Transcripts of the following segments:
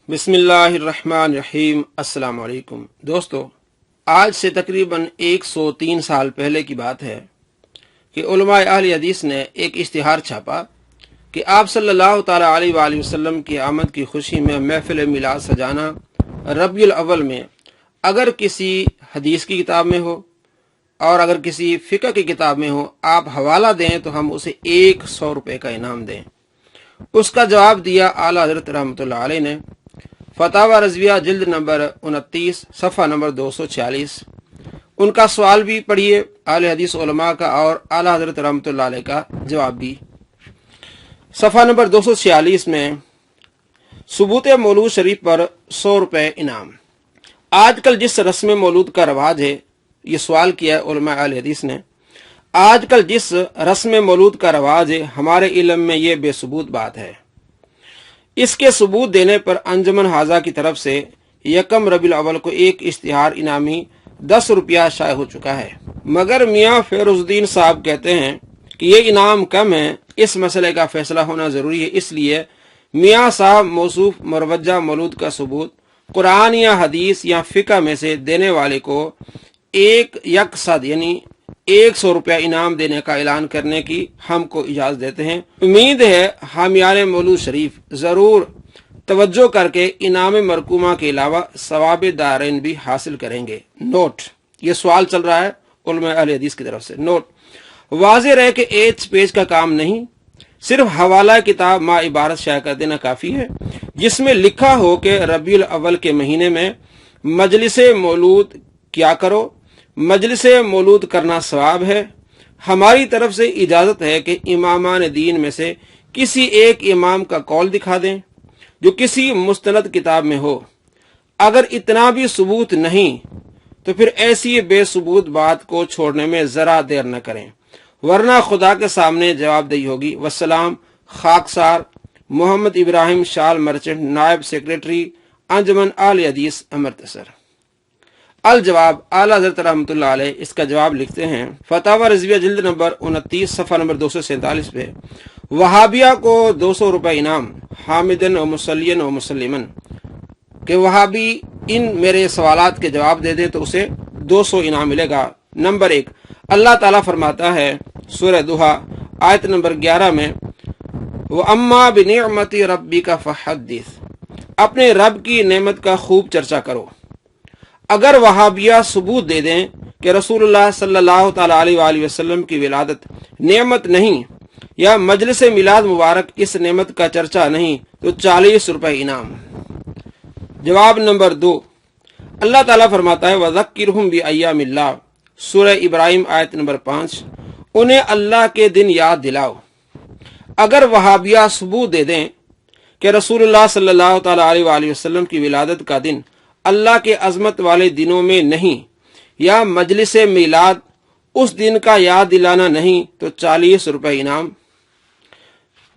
بسم اللہ الرحمن الرحیم۔ السلام علیکم دوستو، آج سے تقریباً 103 سال پہلے کی بات ہے کہ علماء اہل حدیث نے ایک اشتہار چھاپا کہ آپ صلی اللہ تعالیٰ علیہ وآلہ وسلم کی آمد کی خوشی میں محفل میلاد سجانا ربیع الاول میں اگر کسی حدیث کی کتاب میں ہو اور اگر کسی فقہ کی کتاب میں ہو، آپ حوالہ دیں تو ہم اسے 100 روپے کا انعام دیں۔ اس کا جواب دیا اعلیٰ حضرت رحمۃ اللہ علیہ نے فتاوی رضویہ جلد نمبر 29 صفحہ نمبر 246۔ ان کا سوال بھی پڑھیے اہل حدیث علماء کا اور اعلیٰ حضرت رحمۃ اللہ علیہ کا جواب بھی۔ صفحہ نمبر 246 میں ثبوت مولود شریف پر 100 روپے انعام۔ آج کل جس رسم مولود کا رواج ہے، یہ سوال کیا ہے علماء اہل حدیث نے، آج کل جس رسم مولود کا رواج ہے ہمارے علم میں یہ بے ثبوت بات ہے۔ اس کے ثبوت دینے پر انجمن حاضہ کی طرف سے یکم ربیع الاول کو ایک اشتہار انعامی 10 روپیہ شائع ہو چکا ہے، مگر میاں فیروز الدین صاحب کہتے ہیں کہ یہ انعام کم ہے، اس مسئلے کا فیصلہ ہونا ضروری ہے، اس لیے میاں صاحب موصوف مروجہ مولود کا ثبوت قرآن یا حدیث یا فقہ میں سے دینے والے کو ایک یکصد یعنی 100 روپیہ انعام دینے کا اعلان کرنے کی ہم کو اجازت دیتے ہیں۔ امید ہے حامیان مولود شریف ضرور توجہ کر کے انعام مرکومہ کے علاوہ ثواب دارین بھی حاصل کریں گے۔ نوٹ، یہ سوال چل رہا ہے علماء اہل حدیث کی طرف سے۔ نوٹ، واضح رہے کہ ایج پیج کا کام نہیں، صرف حوالہ کتاب ما عبارت شائع کر دینا کافی ہے جس میں لکھا ہو کہ ربیع الاول کے مہینے میں مجلس مولود کیا کرو، مجلس مولود کرنا ثواب ہے۔ ہماری طرف سے اجازت ہے کہ امامان دین میں سے کسی ایک امام کا قول دکھا دیں جو کسی مستند کتاب میں ہو۔ اگر اتنا بھی ثبوت نہیں تو پھر ایسی بے ثبوت بات کو چھوڑنے میں ذرا دیر نہ کریں، ورنہ خدا کے سامنے جواب دہی ہوگی۔ والسلام، خاکسار محمد ابراہیم شال مرچنٹ، نائب سیکریٹری انجمن اہل حدیث امرتسر۔ الجواب، اعلیٰ حضرت رحمۃ اللہ علیہ اس کا جواب لکھتے ہیں فتاوی رضویہ جلد نمبر 29 صفحہ نمبر 247 پہ، وہابیہ کو 200 روپے انعام، حامدن و مسلین و مسلمن، کہ وہابی ان میرے سوالات کے جواب دے دیں تو اسے 200 انعام ملے گا۔ نمبر 1، اللہ تعالیٰ فرماتا ہے سورہ دوحہ آیت نمبر 11 میں، وَأَمَّا بِنِعْمَتِ رَبِّكَ فَحَدِّثْ، اپنے رب کی نعمت کا خوب چرچا کرو۔ اگر وہابیہ ثبوت دے دیں کہ رسول اللہ صلی اللہ تعالیٰ علیہ وآلہ وسلم کی ولادت نعمت نہیں یا مجلس میلاد مبارک اس نعمت کا چرچا نہیں تو 40 روپے انعام۔ جواب نمبر 2، اللہ تعالیٰ فرماتا ہے وَذَكِّرْهُمْ بِأَيَّامِ اللَّهِ، سورہ ابراہیم آیت نمبر 5، انہیں اللہ کے دن یاد دلاؤ۔ اگر وہابیہ ثبوت دے دیں کہ رسول اللہ صلی اللہ تعالیٰ علیہ وآلہ وسلم کی ولادت کا دن اللہ کے عظمت والے دنوں میں نہیں یا مجلس میلاد اس دن کا یاد دلانا نہیں تو 40 روپے انعام۔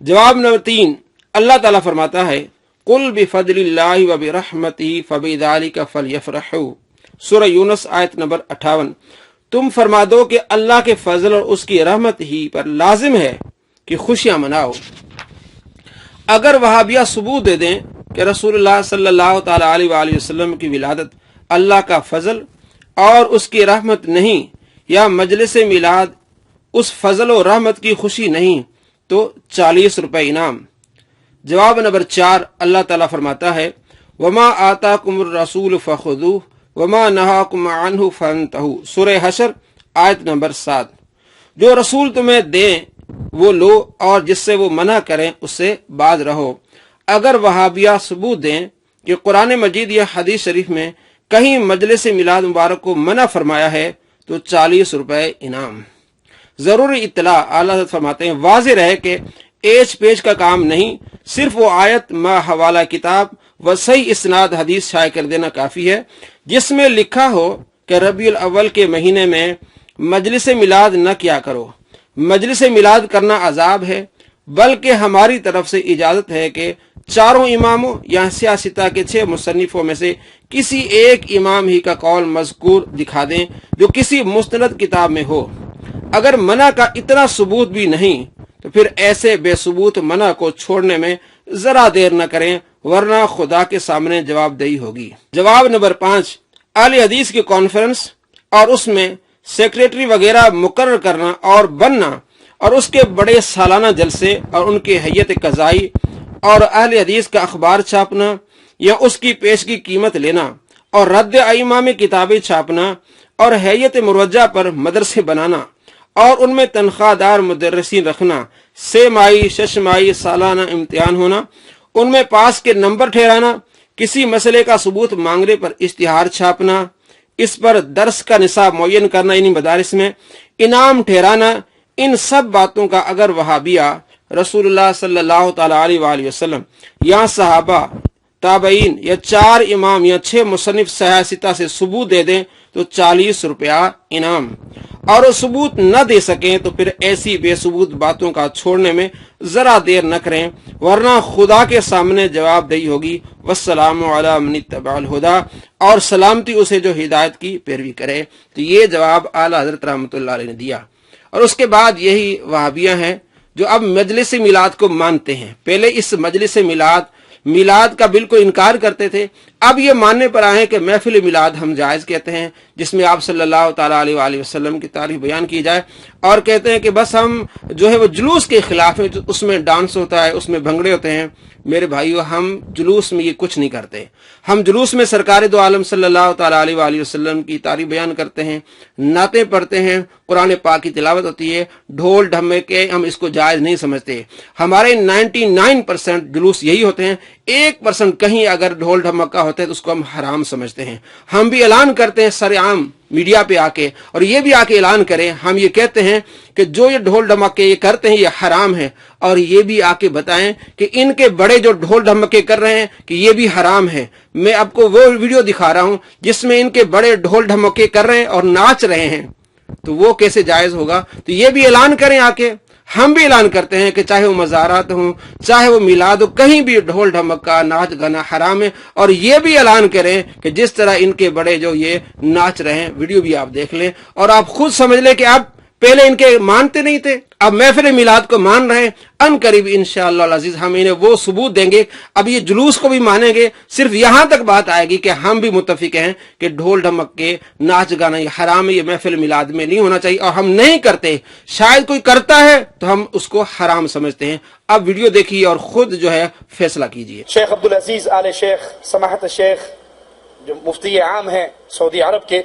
جواب نمبر 3، اللہ تعالیٰ فرماتا ہے قُلْ بِفَضْلِ اللَّهِ وَبِرَحْمَتِهِ فَبِذَلِكَ فَلْيَفْرَحُوا، سورہ یونس آیت نمبر 58، تم فرما دو کہ اللہ کے فضل اور اس کی رحمت ہی پر لازم ہے کہ خوشیاں مناؤ۔ اگر وہابیہ ثبوت دے دیں کہ رسول اللہ صلی اللہ تعالیٰ علیہ وآلہ وسلم کی ولادت اللہ کا فضل اور اس کی رحمت نہیں یا مجلس میلاد اس فضل و رحمت کی خوشی نہیں تو 40 روپے انعام۔ جواب نمبر 4، اللہ تعالیٰ فرماتا ہے وما آتاکم الرسول فخذوہ وما نہاکم عنہ فانتہوا، سورہ حشر آیت نمبر 7، جو رسول تمہیں دیں وہ لو اور جس سے وہ منع کریں اس سے باز رہو۔ اگر وہابیہ ثبوت دیں کہ قرآن مجید یا حدیث شریف میں کہیں مجلس میلاد مبارک کو منع فرمایا ہے تو 40 روپے انعام۔ ضروری اطلاع، اعلیٰ حضرت فرماتے ہیں واضح رہے کہ ایج پیج کا کام نہیں، صرف وہ آیت ما حوالہ کتاب و صحیح اسناد حدیث شائع کر دینا کافی ہے جس میں لکھا ہو کہ ربیع الاول کے مہینے میں مجلس میلاد نہ کیا کرو، مجلس میلاد کرنا عذاب ہے، بلکہ ہماری طرف سے اجازت ہے کہ 4 اماموں یا سیاستہ کے 6 مصنفوں میں سے کسی ایک امام ہی کا قول مذکور دکھا دیں جو کسی مستند کتاب میں ہو۔ اگر منع کا اتنا ثبوت بھی نہیں تو پھر ایسے بے ثبوت منع کو چھوڑنے میں ذرا دیر نہ کریں، ورنہ خدا کے سامنے جواب دہی ہوگی۔ جواب نمبر 5، اہل حدیث کی کانفرنس اور اس میں سیکریٹری وغیرہ مقرر کرنا اور بننا، اور اس کے بڑے سالانہ جلسے اور ان کی ہیئت قضائی اور اہل حدیث کا اخبار چھاپنا یا اس کی پیشگی قیمت لینا اور رد ائمہ میں کتابیں چھاپنا اور ہیئت مروجہ پر مدرسے بنانا اور ان میں تنخواہ دار مدرسین رکھنا، 6 ماہی 6 ماہی سالانہ امتحان ہونا، ان میں پاس کے نمبر ٹھہرانا، کسی مسئلے کا ثبوت مانگنے پر اشتہار چھاپنا، اس پر درس کا نصاب معین کرنا یعنی مدارس میں انعام ٹھہرانا، ان سب باتوں کا اگر وہابیہ رسول اللہ صلی اللہ تعالی علیہ وآلہ وسلم یا صحابہ تابعین یا 4 امام یا 6 مصنف سیاستہ سے ثبوت دے دیں تو 40 روپیہ انعام، اور وہ ثبوت نہ دے سکیں تو پھر ایسی بے ثبوت باتوں کا چھوڑنے میں ذرا دیر نہ کریں، ورنہ خدا کے سامنے جواب دہی ہوگی۔ والسلام علی من اتبع الہدی، اور سلامتی اسے جو ہدایت کی پیروی کرے۔ تو یہ جواب اعلی حضرت رحمۃ اللہ علیہ نے دیا۔ اور اس کے بعد یہی وہابیہ ہیں جو اب مجلس میلاد کو مانتے ہیں۔ پہلے اس مجلس میلاد کا بالکل انکار کرتے تھے، اب یہ ماننے پر آئے ہیں کہ محفل میلاد ہم جائز کہتے ہیں، جس میں آپ صلی اللہ تعالیٰ علیہ وآلہ وسلم کی تعریف بیان کی جائے، اور کہتے ہیں کہ بس ہم جو ہے وہ جلوس کے خلاف ہیں، اس میں ڈانس ہوتا ہے، اس میں بھنگڑے ہوتے ہیں۔ میرے بھائیو، ہم جلوس میں یہ کچھ نہیں کرتے، ہم جلوس میں سرکار دو عالم صلی اللہ تعالیٰ علیہ وآلہ وسلم کی تعریف بیان کرتے ہیں، نعتیں پڑھتے ہیں، قرآن پاک کی تلاوت ہوتی ہے، ڈھول ڈھمکے ہم اس کو جائز نہیں سمجھتے۔ ہمارے 99% جلوس یہی ہوتے ہیں، 1% کہیں اگر ڈھول ڈھمکا ہوتا ہے تو اس کو ہم حرام سمجھتے ہیں۔ ہم بھی اعلان کرتے ہیں سر عام میڈیا پہ آ کے، اور یہ بھی آ کے اعلان کریں، ہم یہ کہتے ہیں کہ جو یہ ڈھول ڈھمکے یہ کرتے ہیں یہ حرام ہے، اور یہ بھی آ کے بتائیں کہ ان کے بڑے جو ڈھول ڈھمکے کر رہے ہیں کہ یہ بھی حرام ہے۔ میں آپ کو وہ ویڈیو دکھا رہا ہوں جس میں ان کے بڑے ڈھول ڈھمکے کر رہے ہیں اور ناچ رہے ہیں، تو وہ کیسے جائز ہوگا؟ تو یہ بھی اعلان کریں آ کے۔ ہم بھی اعلان کرتے ہیں کہ چاہے وہ مزارات ہوں، چاہے وہ میلاد ہو، کہیں بھی ڈھول ڈھمکا ناچ گانا حرام ہے، اور یہ بھی اعلان کریں کہ جس طرح ان کے بڑے جو یہ ناچ رہے ہیں، ویڈیو بھی آپ دیکھ لیں اور آپ خود سمجھ لیں کہ آپ پہلے ان کے مانتے نہیں تھے، اب محفل میلاد کو مان رہے ہیں۔ ان قریب انشاءاللہ العزیز ہم انہیں وہ ثبوت دیں گے، اب یہ جلوس کو بھی مانیں گے، صرف یہاں تک بات آئے گی کہ ہم بھی متفق ہیں کہ ڈھول ڈھمک کے ناچ گانا یہ حرام ہے، یہ محفل میلاد میں نہیں ہونا چاہیے، اور ہم نہیں کرتے۔ شاید کوئی کرتا ہے تو ہم اس کو حرام سمجھتے ہیں۔ اب ویڈیو دیکھیے اور خود جو ہے فیصلہ کیجیے۔ شیخ عبدالعزیز آل شیخ سماحت شیخ جو مفتی عام ہیں سعودی عرب کے،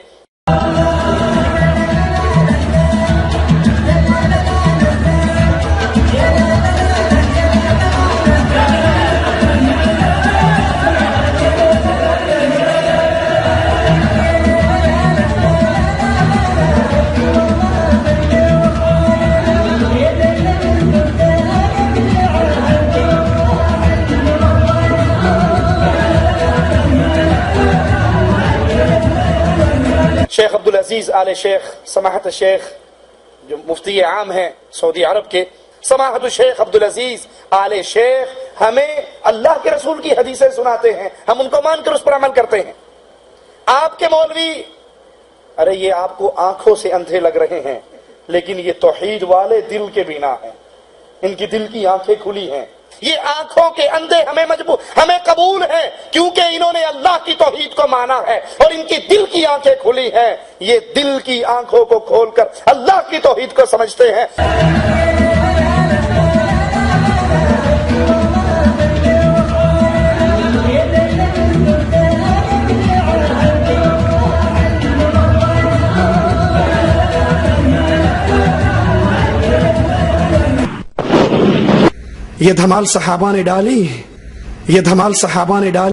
شیخ عبدالعزیز آل شیخ سماحت شیخ جو مفتی عام ہیں سعودی عرب کے، سماحت شیخ عبدالعزیز آل شیخ ہمیں اللہ کے رسول کی حدیثیں سناتے ہیں، ہم ان کو مان کر اس پر عمل کرتے ہیں۔ آپ کے مولوی، ارے یہ آپ کو آنکھوں سے اندھے لگ رہے ہیں، لیکن یہ توحید والے دل کے بنا ہیں، ان کی دل کی آنکھیں کھلی ہیں۔ یہ آنکھوں کے اندھے ہمیں قبول ہیں کیونکہ انہوں نے اللہ کی توحید کو مانا ہے، اور ان کی دل کی آنکھیں کھلی ہیں، یہ دل کی آنکھوں کو کھول کر اللہ کی توحید کو سمجھتے ہیں۔ یہ دھمال صحابہ نے ڈالی، یہ دھمال صحابہ نے ڈالی۔